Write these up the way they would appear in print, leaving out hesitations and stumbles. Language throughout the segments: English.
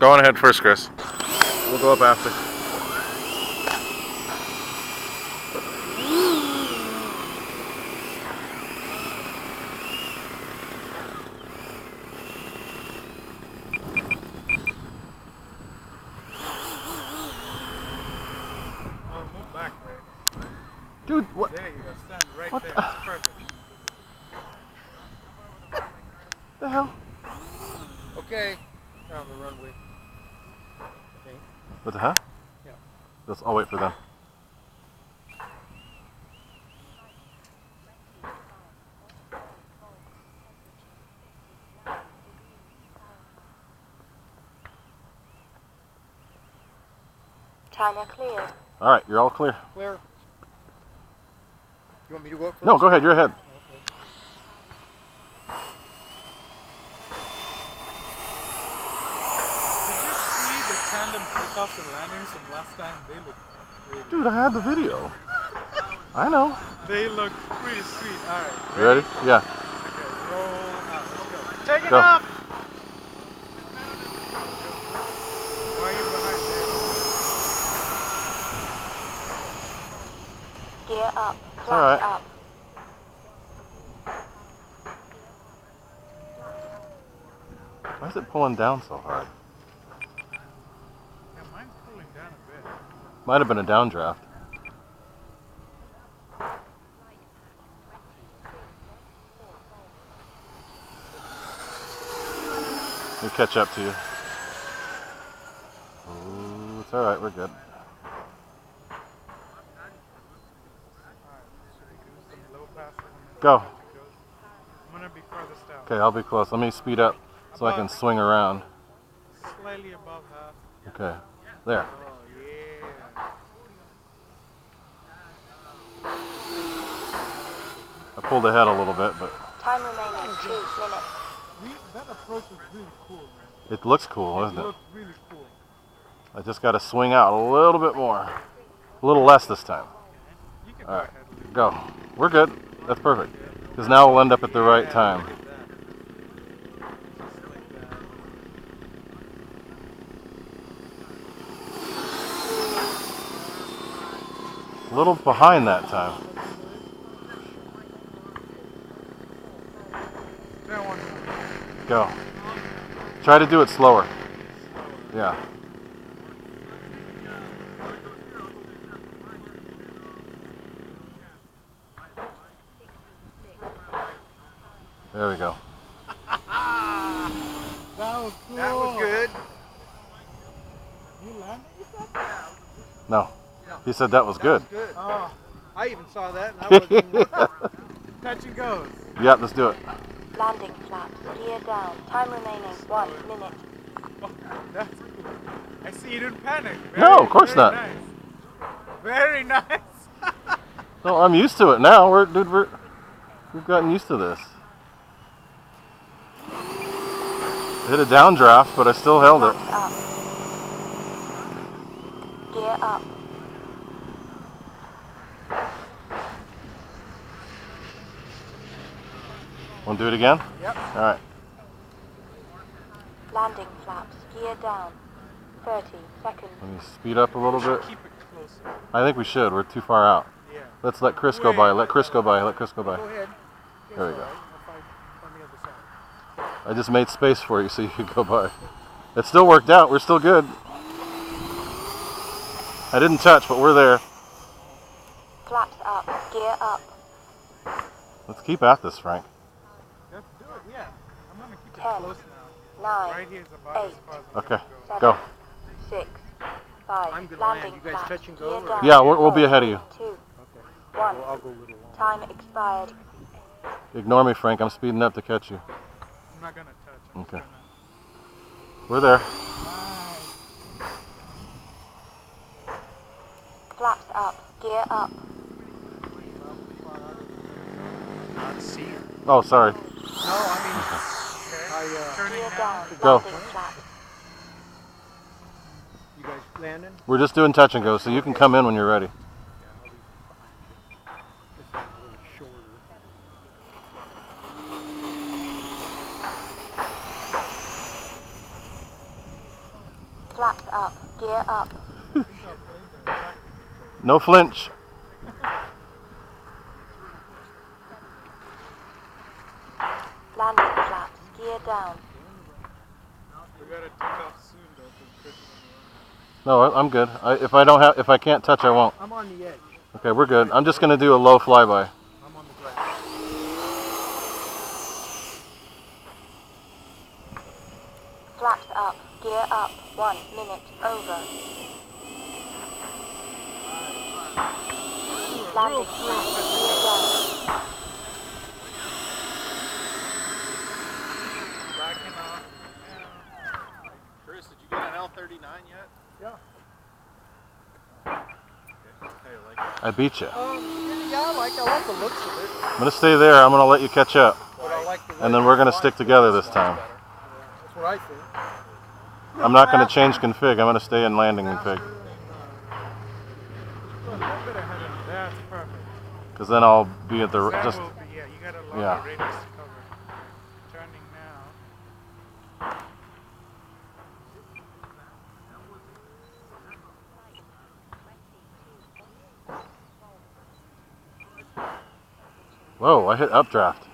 Go on ahead first, Chris. We'll go up after. Dude, what? There you go. Stand right What there. the? It's perfect. The hell? Okay. Down the runway. Okay. What the hell? Yeah. I'll wait for them. Timer cleared. All right, you're all clear. Clear. You want me to go up first? No, go ahead. You're ahead. Okay. Did you see the tandem takeoffs and landings from last time? They look really Dude, I had the video. I know. They look pretty sweet. Alright. You ready? Yeah. Okay, roll out. Let's go. Take it Go. up! Why are you behind there? Gear up. It's all right. Up. Why is it pulling down so hard? Yeah, mine's pulling down a bit. Might have been a downdraft. We'll catch up to you. Ooh, it's alright, we're good. Go. I'm gonna be farthest out. Okay, I'll be close. Let me speed up so I can swing around. Slightly above half. Okay, there. Oh yeah. I pulled ahead a little bit, but Time remaining 2 minutes. That approach is really cool, man. it looks cool, doesn't It it? looks really cool. I just got to swing out a little bit more. A little less this time. You can All right, go ahead. go. We're good. That's perfect. Because now we'll end up at the right time. A little behind that time. That one. Go. Try to do it slower. Yeah. There we go. That was cool. That was good. You landed with that? No. He said that was good. That was good. Oh, I even saw that and I wasn't touch and goes. Yeah, let's do it. Landing flaps. Gear down. Time remaining 1 minute. Oh, that's cool. I see you didn't panic. No, of course not. Nice. Very nice. No, I'm used to it now. We've gotten used to this. I hit a downdraft, but I still held it. Up. Gear up. Want to do it again? Yep. All right. Landing flaps. Gear down. 30 seconds. Let me speed up a little bit. Keep it closer. I think we should. We're too far out. Yeah. Let's let Chris go by. Let Chris go by. Let Chris go by. Go ahead. There we go. I'll find the other side. I just made space for you so you could go by. It still worked out. We're still good. I didn't touch, but we're there. Flaps up. Gear up. Let's keep at this, Frank. Let's do it, yeah. I'm going to keep it 10, close now. 9, Right here is about as far as I'm Okay, gonna go. 6, 5. I'm gonna landing land. You guys flaps. touch and go, Gear or- down. Yeah, we'll be ahead of you. 2, Okay. 1. I'll go a little longer. Time expired. Ignore me, Frank. I'm speeding up to catch you. I'm not going to touch. I'm just Okay. gonna- We're there. Nice. Flaps up. Gear up. Not see it. Oh, sorry. No, I mean, turning Gear now. down. Go. Landing flaps. You guys landing? We're just doing touch and go, so you can come in when you're ready. This is a little shorter. Flaps up. Gear up. No flinch. Landing flaps. Gear down. We gotta take off soon though, because Chris is on No, I'm good. If I can't touch, I won't. I'm on the edge. Okay, we're good. I'm just gonna do a low flyby. I'm on the ground. Flaps up. Gear up. 1 minute. Over. Landing flaps. Gear down. Backing off. Chris, did you get an L39 yet? Yeah. Hey, like it. I beat you. Yeah, I like the looks of it. I'm gonna stay there. I'm gonna let you catch up, But I like the way and then we're gonna stick together this time. That's what I think. I'm not gonna change config. I'm gonna stay in landing config, A little bit ahead of me. That's perfect. because then I'll be at the That just. will be, yeah, you got a lot Yeah. of radius to cover. Turning now. Whoa! I hit updraft.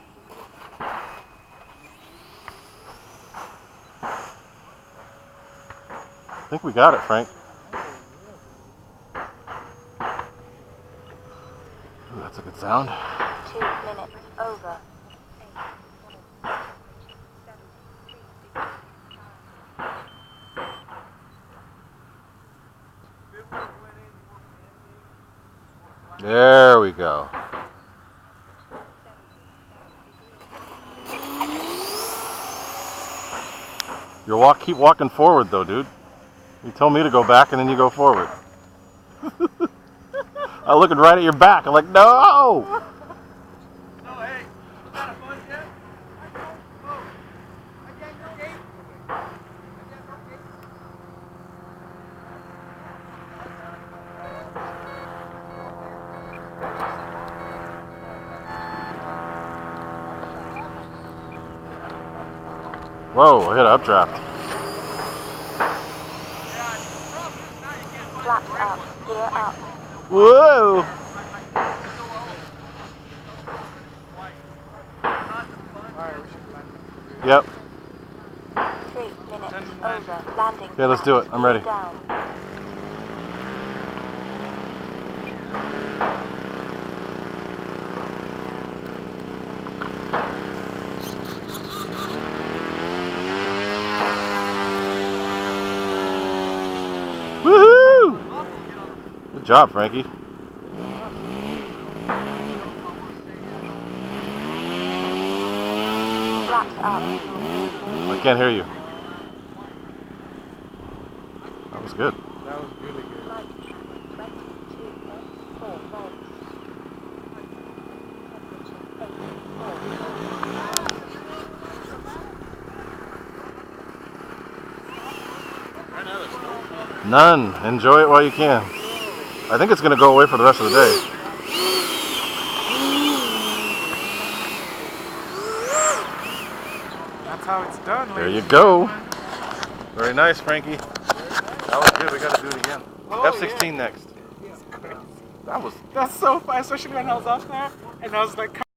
I think we got it, Frank. Ooh, that's a good sound. 2 minutes. Over. There we go. Keep walking forward though, dude. You told me to go back and then you go forward. I'm looking right at your back. I'm like, no! No, hey, you got a buzz yet? Whoa, I hit updraft. Flaps up. Gear up. Whoa! Alright, we should land. Yep. 3 minutes. Over. Landing. Okay, let's do it. I'm ready. Gear down. Woohoo! Good job, Frankie. Flaps up. I can't hear you. That was good. That was really good. Flight 22.4 volts. Right now, there's no. None. Enjoy it while you can. I think it's going to go away for the rest of the day. That's how it's done, There ladies you and go. gentlemen. Very nice, Frankie. That was good. We got to do it again. Oh, F-16 next. It's crazy. That was That's so fun, especially when I was up there and I was like